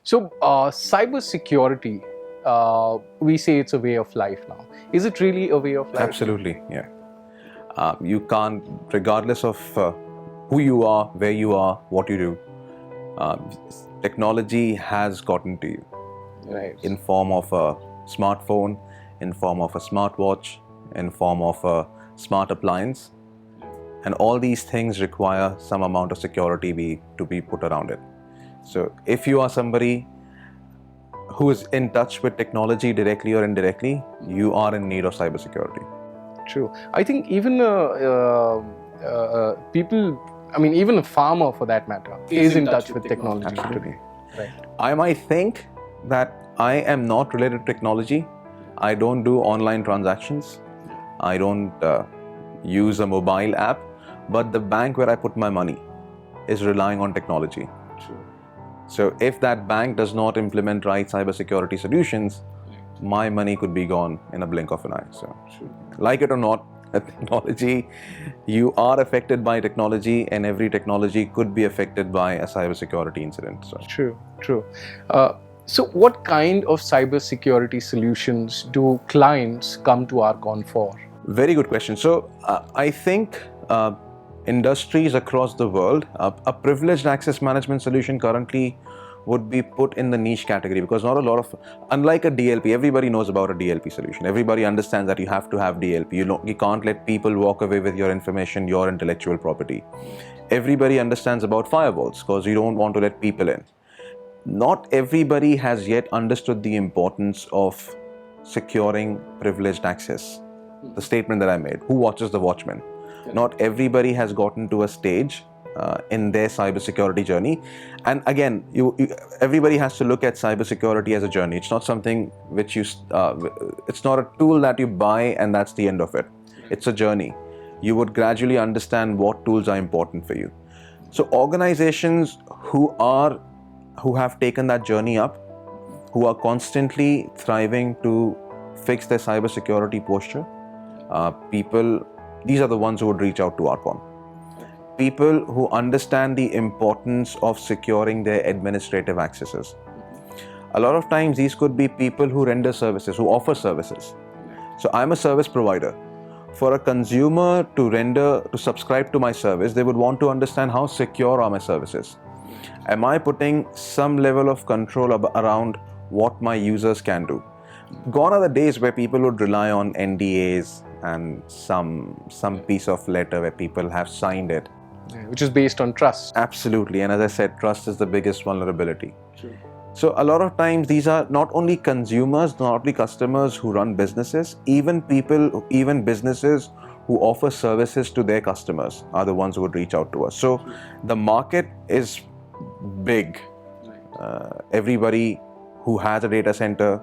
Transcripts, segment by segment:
So, cybersecurity, we say it's a way of life now. Is it really a way of life? Absolutely, yeah. You can't, regardless of who you are, where you are, what you do, technology has gotten to you. Right. In form of a smartphone, in form of a smartwatch, in form of a smart appliance. And all these things require some amount of security to be put around it. So if you are somebody who is in touch with technology directly or indirectly, you are in need of cybersecurity. True. I think even people, I mean, even a farmer for that matter, is in touch with technology. Absolutely. Right. I might think that I am not related to technology. I don't do online transactions. I don't use a mobile app, but the bank where I put my money is relying on technology. True. So if that bank does not implement right cybersecurity solutions, my money could be gone in a blink of an eye. So, like it or not, technology, you are affected by technology, and every technology could be affected by a cybersecurity incident. So. True. So what kind of cybersecurity solutions do clients come to Arcon for? Very good question. So I think industries across the world, a privileged access management solution currently would be put in the niche category, because not a lot of, unlike a DLP, everybody knows about a DLP solution. Everybody understands that you have to have DLP. You can't let people walk away with your information, your intellectual property. Everybody understands about firewalls, because you don't want to let people in. Not everybody has yet understood the importance of securing privileged access. The statement that I made, who watches the watchman? Not everybody has gotten to a stage in their cybersecurity journey. And again, everybody has to look at cybersecurity as a journey. It's not something which it's not a tool that you buy and that's the end of it. It's a journey. You would gradually understand what tools are important for you. So organizations who have taken that journey up, who are constantly thriving to fix their cybersecurity posture, these are the ones who would reach out to Arcon. People who understand the importance of securing their administrative accesses. A lot of times these could be people who render services, who offer services. So I'm a service provider. For a consumer to subscribe to my service, they would want to understand how secure are my services. Am I putting some level of control around what my users can do? Gone are the days where people would rely on NDAs and some piece of letter where people have signed it. Which is based on trust. Absolutely. And as I said, trust is the biggest vulnerability. True. So a lot of times these are not only consumers, not only customers who run businesses, even businesses who offer services to their customers are the ones who would reach out to us. So the market is big. Everybody who has a data center,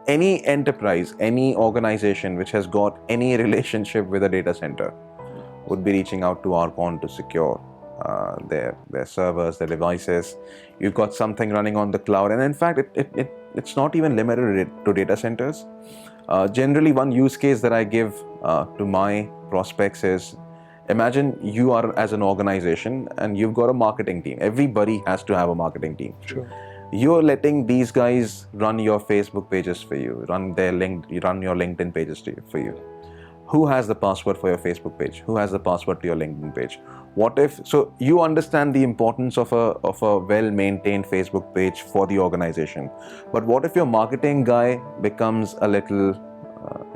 any enterprise, any organization which has got any relationship with a data center would be reaching out to Arcon to secure their servers, their devices. You've got something running on the cloud, and in fact, it's not even limited to data centers. Generally, one use case that I give to my prospects is, imagine you are as an organization and you've got a marketing team. Everybody has to have a marketing team. True. You're letting these guys run your Facebook pages for you, run your LinkedIn pages for you. Who has the password for your Facebook page? Who has the password to your LinkedIn page? So you understand the importance of a well-maintained Facebook page for the organization. But what if your marketing guy becomes a little,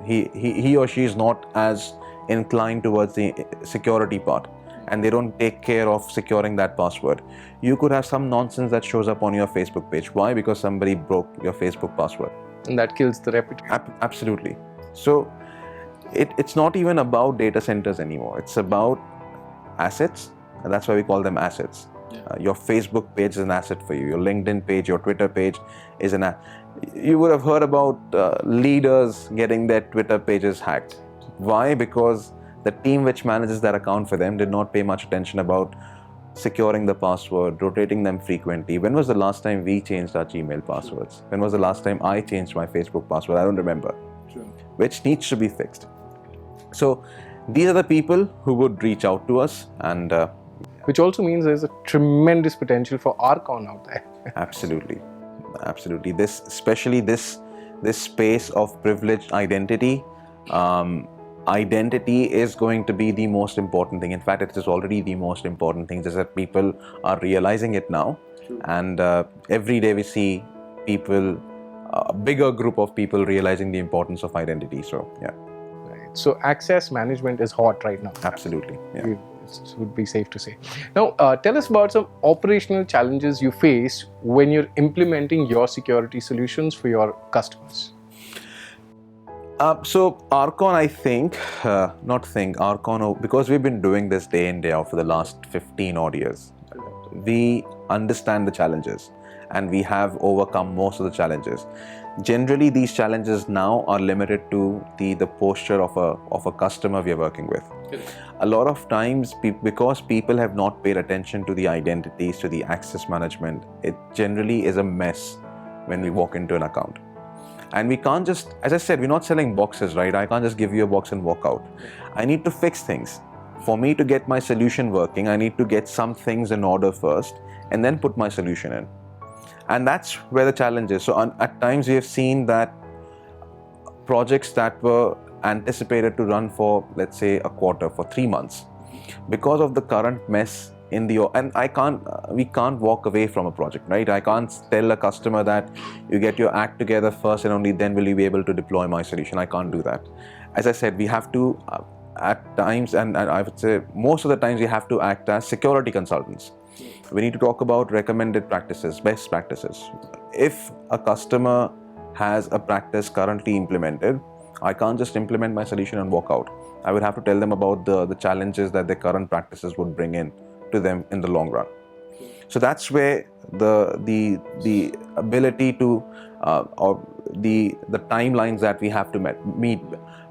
he or she is not as inclined towards the security part, and they don't take care of securing that password? You could have some nonsense that shows up on your Facebook page. Why? Because somebody broke your Facebook password. And that kills the reputation. Absolutely. So it's not even about data centers anymore. It's about assets, and that's why we call them assets. Your Facebook page is an asset for you. Your LinkedIn page, your Twitter page is an asset. You would have heard about leaders getting their Twitter pages hacked. Why? Because the team which manages that account for them did not pay much attention about securing the password, rotating them frequently. When was the last time we changed our Gmail passwords? When was the last time I changed my Facebook password? I don't remember. True. Which needs to be fixed. So these are the people who would reach out to us, and which also means there's a tremendous potential for Arcon out there. Absolutely, absolutely. Especially this space of privileged identity. Identity is going to be the most important thing. In fact, it is already the most important thing. Just that people are realizing it now, and every day we see people, a bigger group of people realizing the importance of identity. So yeah, Right. So access management is hot right now. absolutely, yeah. It would be safe to say. Now, tell us about some operational challenges you face when you're implementing your security solutions for your customers. So Arcon, Arcon, because we've been doing this day in, day out for the last 15 odd years, we understand the challenges and we have overcome most of the challenges. Generally, these challenges now are limited to the posture of a customer we are working with. A lot of times, because people have not paid attention to the identities, to the access management, it generally is a mess when we walk into an account. And we can't just, as I said, we're not selling boxes, right? I can't just give you a box and walk out. I need to fix things. For me to get my solution working, I need to get some things in order first and then put my solution in. And that's where the challenge is. So at times we have seen that projects that were anticipated to run for, let's say, a quarter, for 3 months, because of the current mess in the, and we can't walk away from a project, right? I can't tell a customer that you get your act together first and only then will you be able to deploy my solution. I can't do that. As I said, we have to at times, and I would say most of the times, we have to act as security consultants. We need to talk about recommended practices, best practices. If a customer has a practice currently implemented, I can't just implement my solution and walk out. I would have to tell them about the challenges that their current practices would bring in to them in the long run. So that's where the ability to or the timelines that we have to meet,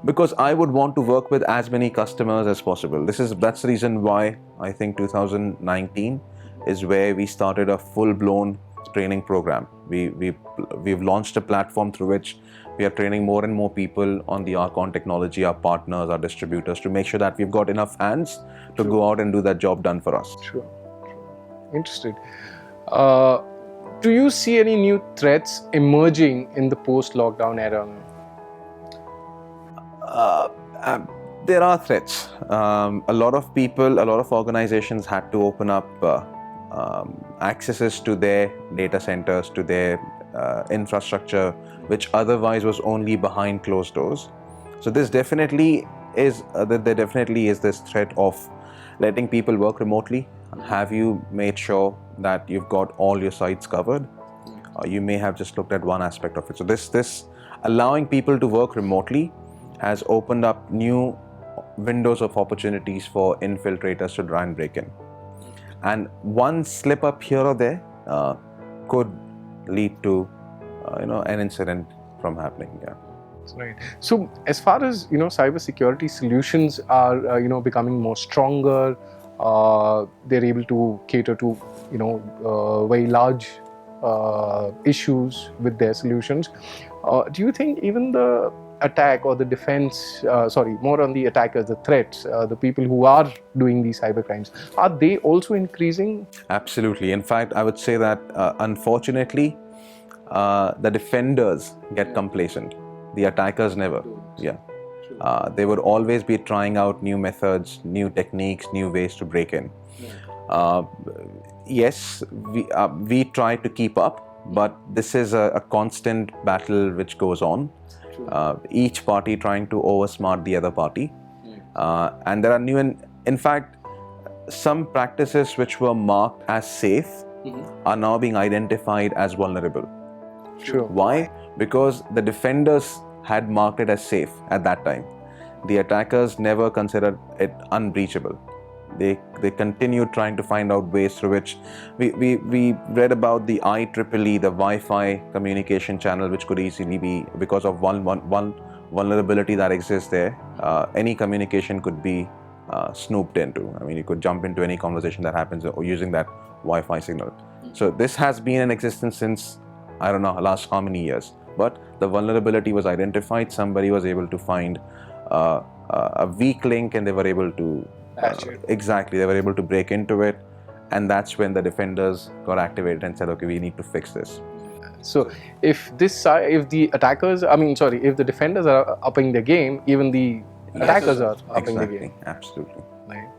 because I would want to work with as many customers as possible. That's the reason why I think 2019 is where we started a full-blown training program. We've launched a platform through which we are training more and more people on the Arcon technology, our partners, our distributors, to make sure that we've got enough hands to go out and do that job done for us. Sure. Interested. Do you see any new threats emerging in the post-lockdown era? There are threats. A lot of people, a lot of organizations had to open up accesses to their data centers, to their infrastructure, which otherwise was only behind closed doors. So this definitely is there definitely is this threat of letting people work remotely. Have you made sure that you've got all your sites covered? You may have just looked at one aspect of it. So this allowing people to work remotely has opened up new windows of opportunities for infiltrators to try and break in. And one slip up here or there could lead to an incident from happening. Yeah. Right. So as far as cybersecurity solutions are becoming more stronger, they're able to cater to very large issues with their solutions. Do you think even the attack or the defense, more on the attackers, the threats, the people who are doing these cyber crimes, are they also increasing? Absolutely. In fact, I would say that unfortunately, the defenders get complacent. The attackers never. Yeah. They would always be trying out new methods, new techniques, new ways to break in. Yes, we try to keep up, but this is a constant battle which goes on. Each party trying to oversmart the other party. And there are new, in fact, some practices which were marked as safe are now being identified as vulnerable. Sure. Why? Because the defenders had marked it as safe at that time. The attackers never considered it unbreachable. They continued trying to find out ways through which we read about the IEEE, the Wi-Fi communication channel, which could easily be, because of one vulnerability that exists there, any communication could be snooped into. I mean, you could jump into any conversation that happens using that Wi-Fi signal. So this has been in existence since, I don't know, last how many years. But the vulnerability was identified. Somebody was able to find a weak link, and they were able to patch it. Exactly, they were able to break into it and that's when the defenders got activated and said, okay, we need to fix this. So if the attackers, if the defenders are upping their game, even the attackers are upping the game. Absolutely. Right.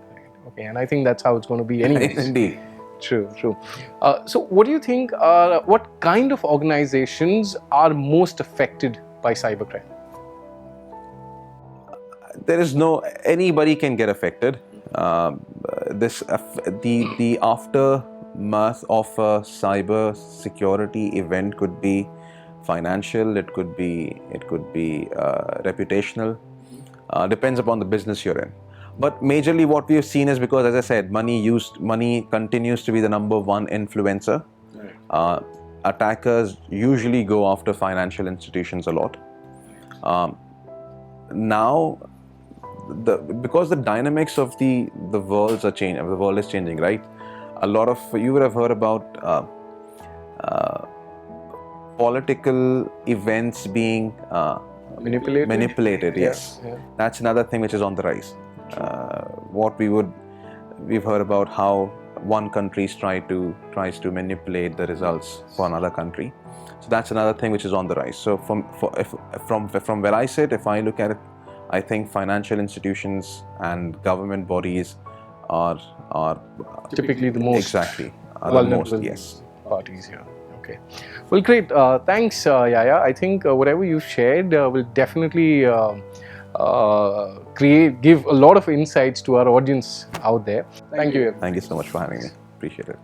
Okay, and I think that's how it's going to be anyways. Indeed. True. So what do you think, what kind of organizations are most affected by cybercrime? There is anybody can get affected. The aftermath of a cyber security event could be financial, it could be reputational, depends upon the business you're in. But majorly what we have seen is, because as I said, money continues to be the number one influencer. Right. Attackers usually go after financial institutions a lot. Now, because the dynamics of the world are changing, the world is changing, right? A lot of you would have heard about political events being manipulated. Yes, yeah. That's another thing which is on the rise. We've heard about how one country tries to manipulate the results for another country. So that's another thing which is on the rise. So from where I sit, if I look at it, I think financial institutions and government bodies are typically the most vulnerable parties here. Okay. Well, great. Thanks, Yahya. I think whatever you've shared will definitely give a lot of insights to our audience out there. Thank you. Thank you so much for having me. Appreciate it.